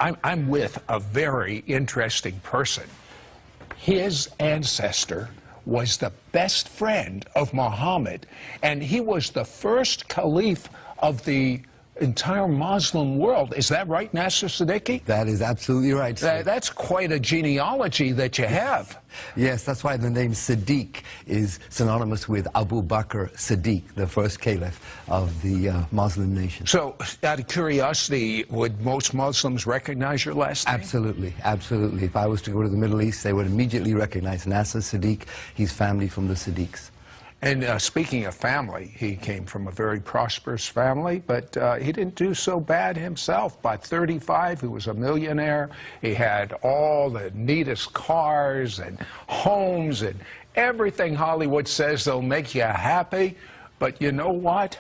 I'm with a very interesting person. His ancestor was the best friend of Muhammad, and he was the first caliph of the entire Muslim world. Is that right, Nasser Siddiqui? That is absolutely right, sir. That's quite a genealogy that you have. Yes, that's why the name Siddiq is synonymous with Abu Bakr Siddiq, the first caliph of the Muslim nation. So, out of curiosity, would most Muslims recognize your last name? Absolutely, absolutely. If I was to go to the Middle East, they would immediately recognize Nasser Siddiq. He's family from the Siddiqs. And speaking of family, he came from a very prosperous family, but he didn't do so bad himself. By 35, he was a millionaire. He had all the neatest cars and homes and everything Hollywood says they'll make you happy. But you know what?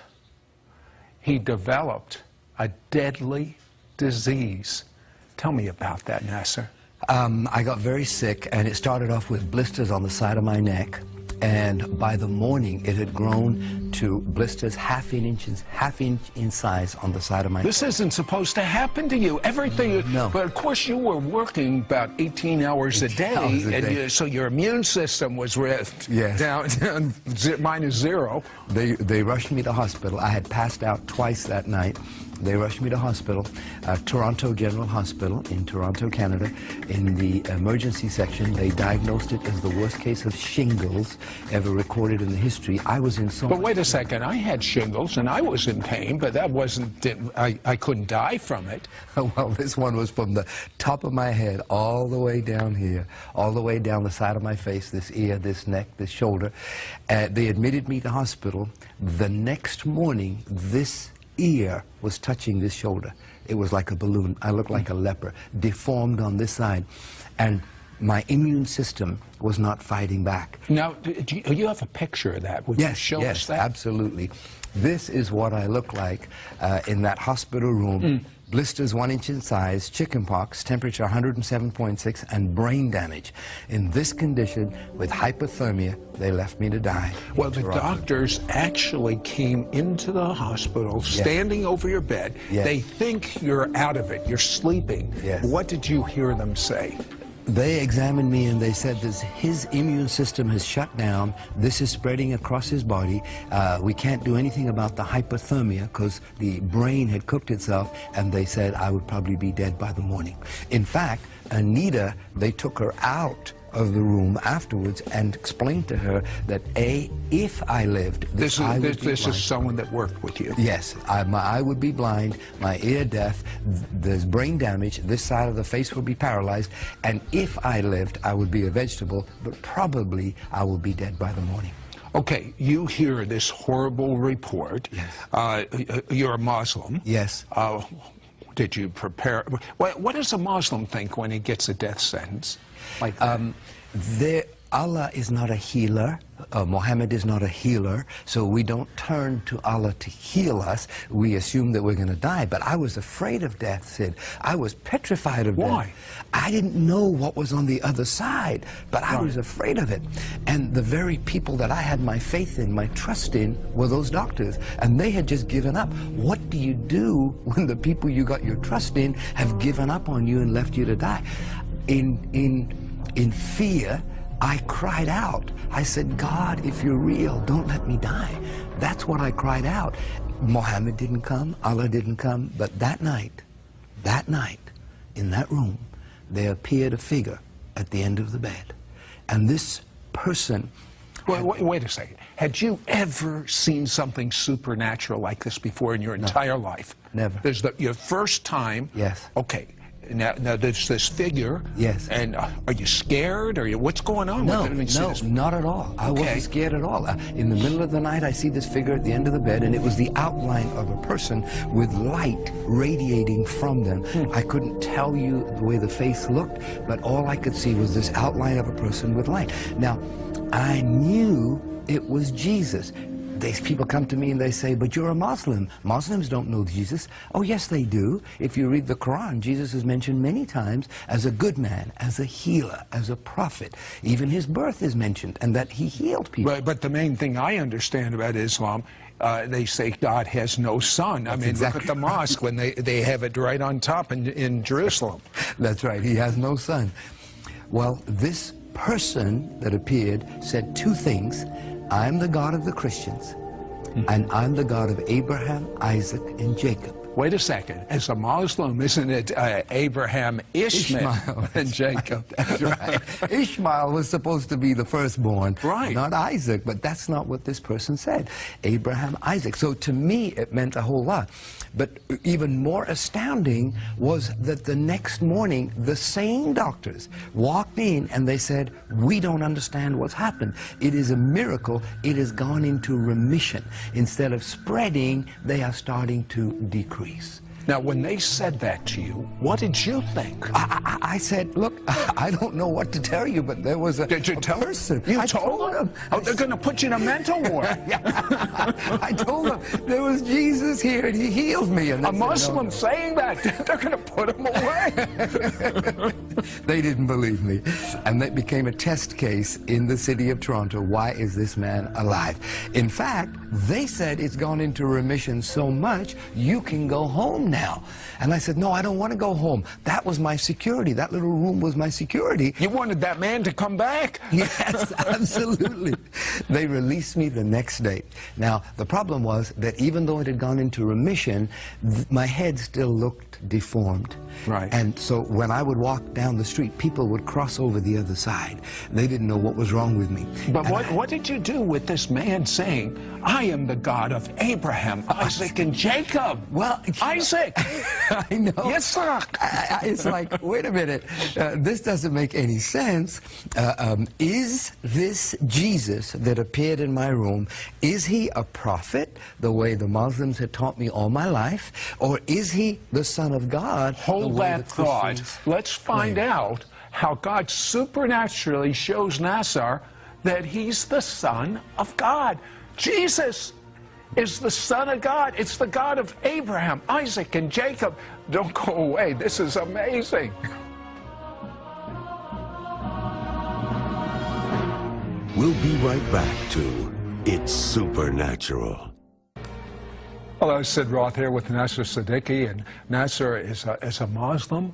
He developed a deadly disease. Tell me about that, Nasser. I got very sick, and it started off with blisters on the side of my neck. And by the morning, it had grown to blisters half inch in size on the side of my neck. This isn't supposed to happen to you. Everything. No. But of course, you were working about 18 hours a day, and so your immune system was Yes. down minus zero. They rushed me to hospital. I had passed out twice that night. They rushed me to hospital, Toronto General Hospital in Toronto, Canada. In the emergency section, they diagnosed it as the worst case of shingles ever recorded in the history. I was in so But wait a second, I had shingles and I was in pain, but that wasn't, I couldn't die from it. Well, this one was from the top of my head all the way down here, all the way down the side of my face, this ear, this neck, this shoulder. They admitted me to hospital. The next morning, this ear was touching this shoulder. It was like a balloon. I looked like a leper, deformed on this side. And my immune system was not fighting back. Now, do you have a picture of that? Would you show us that? Yes, absolutely. This is what I look like in that hospital room. Blisters 1 inch in size, chickenpox, temperature 107.6, and brain damage. In this condition, with hypothermia, they left me to die. Well, the doctors actually came into the hospital, standing over your bed. Yes. They think you're out of it, you're sleeping. Yes. What did you hear them say? They examined me and they said that his immune system has shut down. This is spreading across his body. We can't do anything about the hypothermia because the brain had cooked itself, and they said I would probably be dead by the morning. In fact, Anita, they took her out of the room afterwards and explained to her that if I lived, this is someone that worked with you. Yes, my eye would be blind, my ear deaf, there's brain damage, this side of the face would be paralyzed, and if I lived, I would be a vegetable, but probably I would be dead by the morning. Okay, you hear this horrible report. Yes. You're a Muslim. Yes. Did you prepare? What does a Muslim think when he gets a death sentence? Like Allah is not a healer. Muhammad is not a healer, so we don't turn to Allah to heal us. We assume that we're going to die. But I was afraid of death, Sid. I was petrified of death. Why? I didn't know what was on the other side, but I was afraid of it. And the very people that I had my faith in, my trust in, were those doctors. And they had just given up. What do you do when the people you got your trust in have given up on you and left you to die? In fear, I cried out. I said, God, if you're real, don't let me die. That's what I cried out. Muhammad didn't come, Allah didn't come, but that night, in that room, there appeared a figure at the end of the bed. And this person... Wait a second. Had you ever seen something supernatural like this before in your entire life? Never. There's your first time? Yes. Okay. Now there's this figure. Yes. And are you scared? What's going on No, with it? no, not at all. I wasn't scared at all. In the middle of the night, I see this figure at the end of the bed, and it was the outline of a person with light radiating from them. I couldn't tell you the way the face looked, but all I could see was this outline of a person with light. Now, I knew it was Jesus. These people come to me and they say, but you're a Muslim. Muslims don't know Jesus. Oh, yes, they do. If you read the Quran, Jesus is mentioned many times as a good man, as a healer, as a prophet. Even his birth is mentioned, and that he healed people. But the main thing I understand about Islam they say God has no son. I mean, exactly look at the mosque when they have it right on top in Jerusalem. That's right. He has no son. Well, this person that appeared said two things. I'm the God of the Christians, and I'm the God of Abraham, Isaac, and Jacob. Wait a second. As a Muslim, isn't it Abraham, Ishmael, and Jacob? That's right. Ishmael was supposed to be the firstborn, right? Not Isaac, but that's not what this person said. Abraham, Isaac. So to me, it meant a whole lot. But even more astounding was that the next morning, the same doctors walked in and they said, we don't understand what's happened. It is a miracle. It has gone into remission. Instead of spreading, they are starting to decrease. Now, when they said that to you, what did you think? I said, look, I don't know what to tell you, but there was a person. You told them? Oh, they're going to put you in a mental ward. I told them there was Jesus here and he healed me. And a Muslim saying that, they're going to put him away. They didn't believe me. And that became a test case in the city of Toronto. Why is this man alive? In fact, they said it's gone into remission so much, you can go home now. And I said, no, I don't want to go home. That was my security. That little room was my security. You wanted that man to come back? Yes, absolutely. They released me the next day. Now, the problem was that even though it had gone into remission, my head still looked deformed. Right. And so when I would walk down the street, people would cross over the other side. They didn't know what was wrong with me. But what did you do with this man saying, I am the God of Abraham, Isaac, and Jacob? Well, Isaac! I know. Yes, sir. It's like, wait a minute, this doesn't make any sense. Is this Jesus that appeared in my room, is he a prophet, the way the Muslims had taught me all my life, or is he the Son of God? Hold that thought. Let's find out how God supernaturally shows Nasser that he's the Son of God. Jesus is the Son of God. It's the God of Abraham, Isaac, and Jacob. Don't go away. This is amazing. We'll be right back to It's Supernatural. Hello, Sid Roth here with Nasser Siddiqui, and Nasser is a Muslim.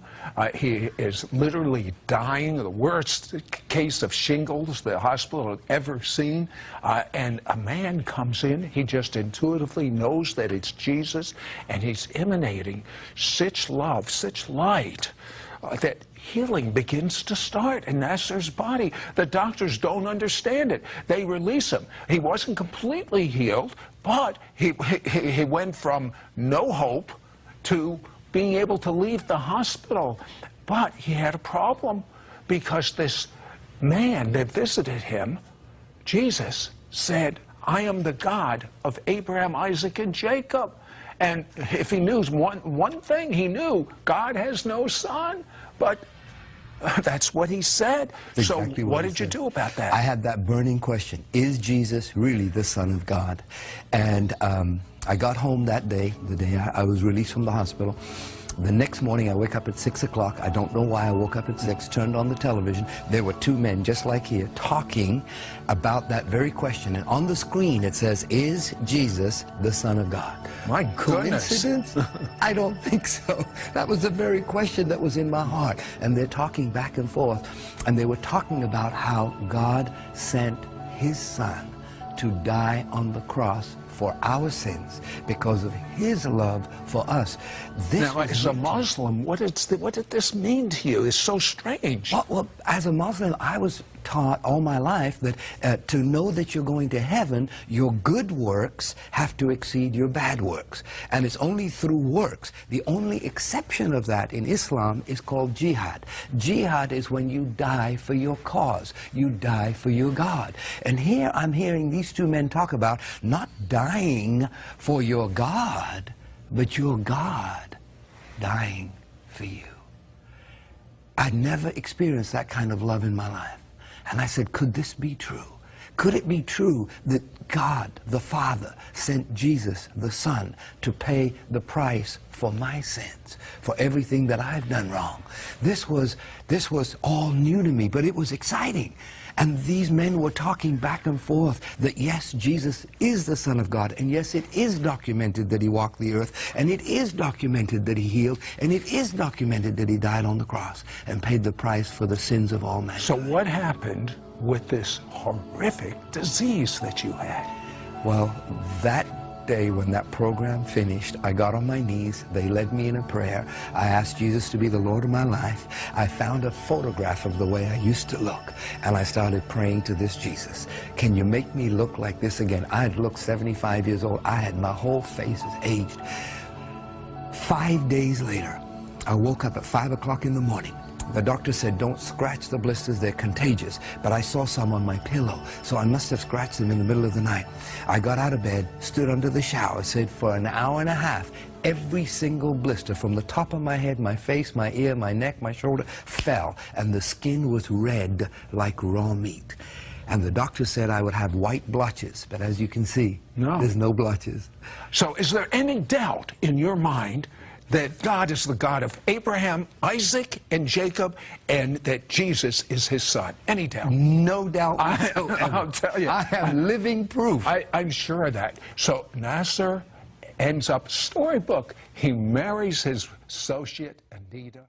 He is literally dying, the worst case of shingles the hospital had ever seen, and a man comes in, he just intuitively knows that it's Jesus, and he's emanating such love, such light, that healing begins to start in Nasser's body. The doctors don't understand it. They release him. He wasn't completely healed, but he went from no hope to being able to leave the hospital. But he had a problem because this man that visited him, Jesus, said, I am the God of Abraham, Isaac, and Jacob. And if he knew one thing, he knew God has no son, but that's what he said. Exactly so what did you do about that? I had that burning question. Is Jesus really the Son of God? And I got home that day, the day I was released from the hospital. The next morning, I wake up at 6 o'clock. I don't know why I woke up at 6, turned on the television. There were two men, just like here, talking about that very question. And on the screen, it says, is Jesus the Son of God? My goodness. Coincidence? I don't think so. That was the very question that was in my heart. And they're talking back and forth. And they were talking about how God sent his Son to die on the cross for our sins because of his love for us. Now, as a Muslim, what did this mean to you? It's so strange. Well, as a Muslim, I was taught all my life that to know that you're going to heaven, your good works have to exceed your bad works. And it's only through works. The only exception of that in Islam is called jihad. Jihad is when you die for your cause. You die for your God. And here I'm hearing these two men talk about not dying for your God, but your God dying for you. I'd never experienced that kind of love in my life. And I said, could this be true? Could it be true that God, the Father, sent Jesus, the Son, to pay the price for my sins, for everything that I've done wrong. This was all new to me, but it was exciting. And these men were talking back and forth that yes, Jesus is the Son of God, and yes, it is documented that he walked the earth, and it is documented that he healed, and it is documented that he died on the cross and paid the price for the sins of all men. So what happened with this horrific disease that you had? Well, that day when that program finished, I got on my knees. They led me in a prayer. I asked Jesus to be the Lord of my life. I found a photograph of the way I used to look, and I started praying to this Jesus. Can you make me look like this again? I had looked 75 years old. My whole face is aged. 5 days later, I woke up at 5 o'clock in the morning. The doctor said, don't scratch the blisters, they're contagious. But I saw some on my pillow, so I must have scratched them in the middle of the night. I got out of bed, stood under the shower, said for an hour and a half, every single blister from the top of my head, my face, my ear, my neck, my shoulder, fell, and the skin was red like raw meat. And the doctor said I would have white blotches, but as you can see, there's no blotches. So is there any doubt in your mind that God is the God of Abraham, Isaac, and Jacob, and that Jesus is his son? Any doubt? No doubt whatsoever. I'll tell you. I have living proof. I'm sure of that. So Nasser ends up, storybook, he marries his associate, Anita.